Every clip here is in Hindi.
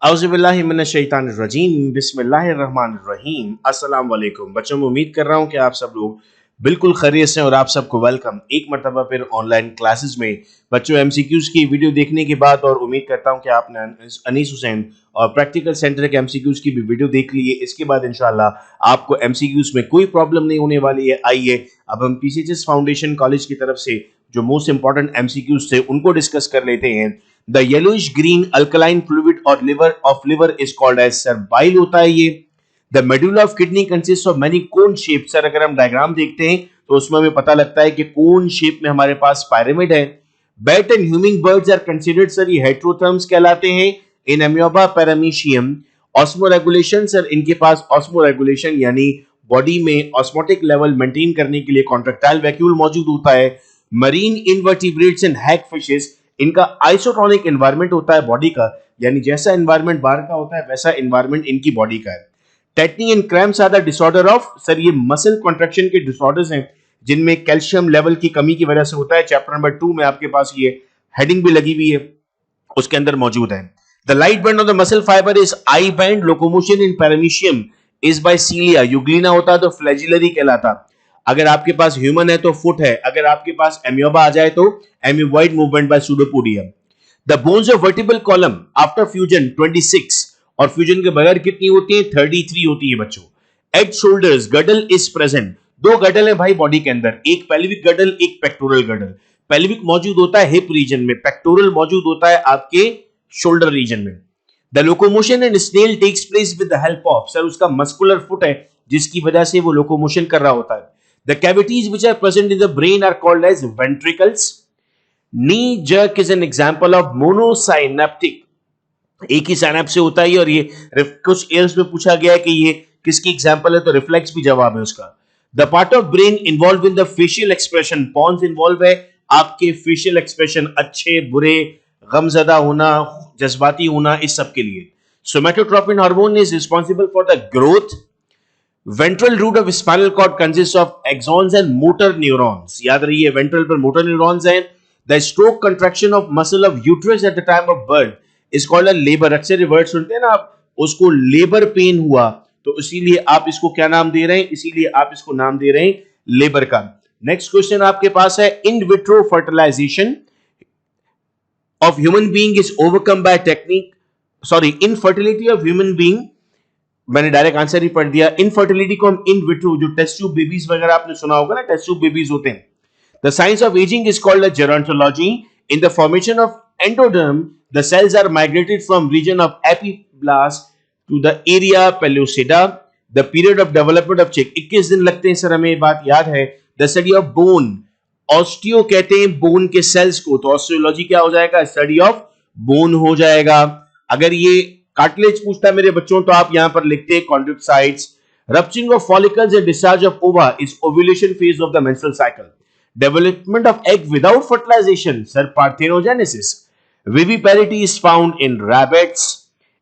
औज़ुबिल्लाहिमिनश्शैतानिर्रजीम बिस्मिल्लाहिर्रहमानिर्रहीम। अस्सलाम वालेकुम बच्चों, मैं उम्मीद कर रहा हूँ कि आप सब लोग बिल्कुल खैरियत से, और आप सबको वेलकम एक मरतबा फिर ऑनलाइन क्लासेस में। बच्चों, एमसीक्यूज़ की वीडियो देखने के बाद, और उम्मीद करता हूँ कि आपने अनीस हुसैन और प्रैक्टिकल सेंटर के एमसीक्यूज़ की भी वीडियो देख ली है। इसके बाद इंशाल्लाह आपको एमसीक्यूज़ में कोई प्रॉब्लम नहीं होने वाली है। आइए अब हम पीसीएचएस फाउंडेशन कॉलेज की तरफ से जो मोस्ट इंपॉर्टेंट एमसीक्यूज़ थे उनको डिस्कस कर लेते हैं। The yellowish green alkaline fluid और liver is called as, sir bile होता है ये। The medulla of kidney consist of many cone shape, sir अगर हम डायग्राम देखते हैं तो उसमें हमें पता लगता है कि कोन शेप में हमारे पास पायरामिड है। Bat and humming birds are considered, sir ये हेट्रोथर्म्स कहलाते हैं। In amoeba paramecium osmoregulation, sir इनके पास ऑस्मोरेगुलेशन यानी बॉडी में ऑस्मोटिक लेवल मेंटेन करने के लिए कॉन्ट्रैक्टाइल वैक्यूल मौजूद होता है। Marine invertebrates and hag fishes, इनका आइसोटोनिक एनवायरनमेंट होता है बॉडी का, यानी जैसा एनवायरनमेंट बाहर का होता है वैसा एनवायरनमेंट इनकी बॉडी का है। Tetany and cramps are the disorder of, sir ये मसल कॉन्ट्रैक्शन के डिसऑर्डर्स हैं जिनमें कैल्शियम लेवल की कमी की वजह से होता है। चैप्टर नंबर 2 में आपके पास ये हेडिंग भी लगी हुई है, उसके अंदर मौजूद है। The light band of the muscle fibre is I band. Locomotion in paramecium is by cilia. Euglena होता है तो फ्लैजिलरी कहलाता। अगर आपके पास ह्यूमन है तो फुट है, अगर आपके पास एमियोबा आ जाए तो amoeboid movement by pseudopodia. The bones of vertebral column after fusion 26, और फ्यूजन के बगैर कितनी होती है? 33 होती है बच्चों। At shoulders girdle is present. दो गडल है भाई बॉडी के अंदर, एक पेल्विक गडल, एक पेक्टोरल गडल। पेल्विक मौजूद होता है हिप रीजन में, पेक्टोरल मौजूद होता है आपके शोल्डर रीजन में। The locomotion in snail takes place with the help of, sir उसका मस्कुलर फुट है जिसकी वजह से वो लोकोमोशन कर रहा होता है। The cavities which are present in the brain are called as ventricles. Knee jerk is an example of monosynaptic, एक ही साइनेप्स से होता है, और ये कुछ एयर्स में पूछा गया है कि ये किसकी एग्जांपल है, तो रिफ्लेक्स भी जवाब है उसका। The part of brain involve in the facial expression, pons involve है आपके फेशियल एक्सप्रेशन, अच्छे बुरे, गमजदा होना, जज्बाती होना, इस सब के लिए। Somatotropin hormone is responsible for the growth. Ventral root of spinal cord consist of axons and motor neurons, याद रहिए वेंट्रल पर मोटर न्यूरॉन्स हैं। The stroke contraction of muscle of uterus at the time of birth is called a labour. अक्सर वर्ड सुनते हैं ना आप, उसको लेबर पेन हुआ, तो इसीलिए आप इसको क्या नाम दे रहे हैं? इसीलिए आप इसको नाम दे रहे हैं लेबर का। नेक्स्ट क्वेश्चन आपके पास है, in vitro fertilization of human being is overcome by technique, sorry, infertility of human being, मैंने डायरेक्ट आंसर ही पढ़ दिया। इनफर्टिलिटी को हम इन विट्रो, जो टेस्ट ट्यूब बेबीज वगैरह आपने सुना होगा ना, टेस्ट ट्यूब बेबीज होते हैं। The science of ageing is called gerontology. In the formation of endoderm the cells are migrated from region of epiblast to the area pellucida. The period of development of chick, 21 दिन लगते हैं सर, हमें ये बात याद है। The study of bone, osteo कहते हैं बोन के सेल्स को, तो ऑस्टियोलॉजी क्या हो जाएगा? स्टडी ऑफ बोन हो जाएगा। अगर ये कार्टिलेज पूछता है मेरे बच्चों तो आप यहां पर लिखते हैं chondrocytes. Rupturing of follicles and discharge of ova is ovulation phase of the menstrual cycle. Development of egg without fertilisation, sir parthenogenesis. Viviparity is found in rabbits.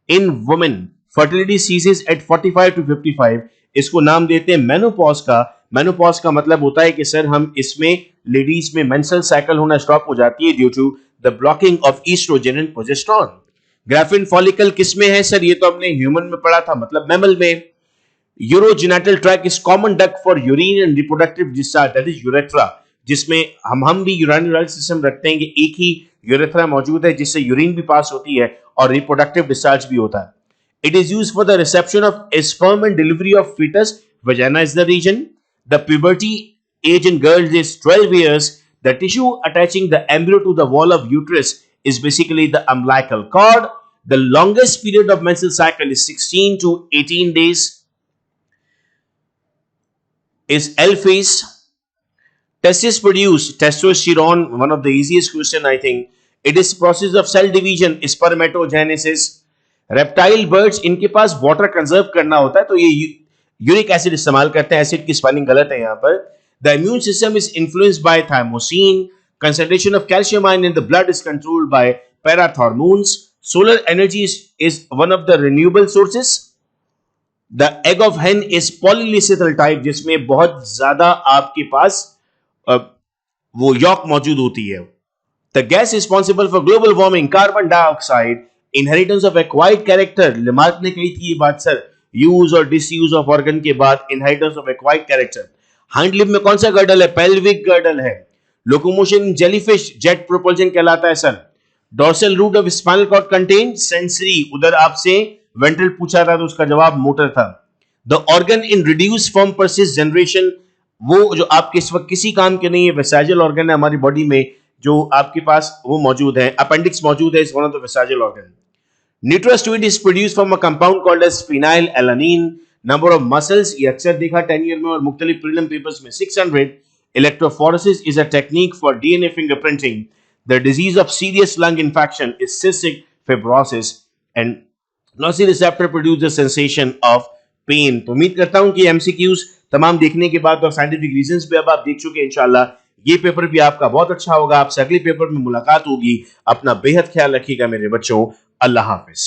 In women fertility ceases at 45 to 55, इसको नाम देते हैं मेनोपॉज का। मेनोपॉज का मतलब होता है कि सर हम इसमें लेडीज में मेंस्ट्रुअल साइकिल होना स्टॉप हो जाती है due to the blocking of estrogen and progesterone. Graafian follicle किसमें है सर? ये तो हमने ह्यूमन में पढ़ा था, मतलब मैमल में। Urogenital tract is common duct for urine and reproductive discharge, that is urethra, जिसमें हम भी यूरिनरी सिस्टम रखते हैं कि एक ही यूरेथ्रा मौजूद है जिससे यूरिन भी पास होती है और रिप्रोडक्टिव डिस्चार्ज भी होता है। It is used for the reception of sperm and delivery of fetus. Vagina is the region. The puberty age in girls is 12 years. The tissue attaching the embryo to the wall of uterus is basically the umbilical cord. The longest period of menstrual cycle is 16 to 18 days. Is L phase. Testes produce testosterone. One of the easiest question, I think. It is process of cell division, spermatogenesis. Reptile birds, इनके पास वाटर कंजर्व करना होता है तो ये यूरिक एसिड इस्तेमाल करते हैं। एसिड की स्पेलिंग गलत है यहाँ पर। The immune system is influenced by thymosin. Concentration of calcium ion in the blood is controlled by parathormones. Solar energy is one of the renewable sources. The egg of hen is polylecithal type, जिसमें बहुत ज्यादा आपके पास वो यॉक मौजूद होती है। The gas responsible for global warming, carbon dioxide inheritance of acquired character, Lamarck ने कही थी ये बात सर, यूज और डिसयूज ऑफ ऑर्गन के बाद inheritance of acquired character. Hind limb में कौन सा गर्डल है? पेल्विक गर्डल है। लोकोमोशन जेलीफिश जेट प्रोपल्जन कहलाता है sir. Dorsal root of spinal cord contain sensory, उधर आपसे वेंट्रल पूछा था तो उसका जवाब मोटर था। The organ in reduce form persist generation, वो जो आपके इस वक्त किसी काम के नहीं है, वेसाइजल ऑर्गन है हमारी बॉडी में जो आपके पास वो मौजूद है, अपेंडिक्स मौजूद है, is one of the vestigial organ. Nitrous fluid is produced from a compound called as phenylalanine. Number of muscles, ये अक्सर देखा 10 ईयर में और मुख्तलिफ प्रीलिम पेपर्स में 600. Electrophoresis is a technique for DNA fingerprinting. The disease of serious lung infection is cystic fibrosis and nociceptor produces a sensation of pain. तो उम्मीद करता हूं कि MCQs तमाम देखने के बाद और साइंटिफिक रीजंस पे अब आप देख चुके हैं। इंशाल्लाह ये पेपर भी आपका बहुत अच्छा होगा। आपसे अगले पेपर में मुलाकात होगी। अपना बेहद ख्याल रखिएगा मेरे बच्चों। अल्लाह हाफिज।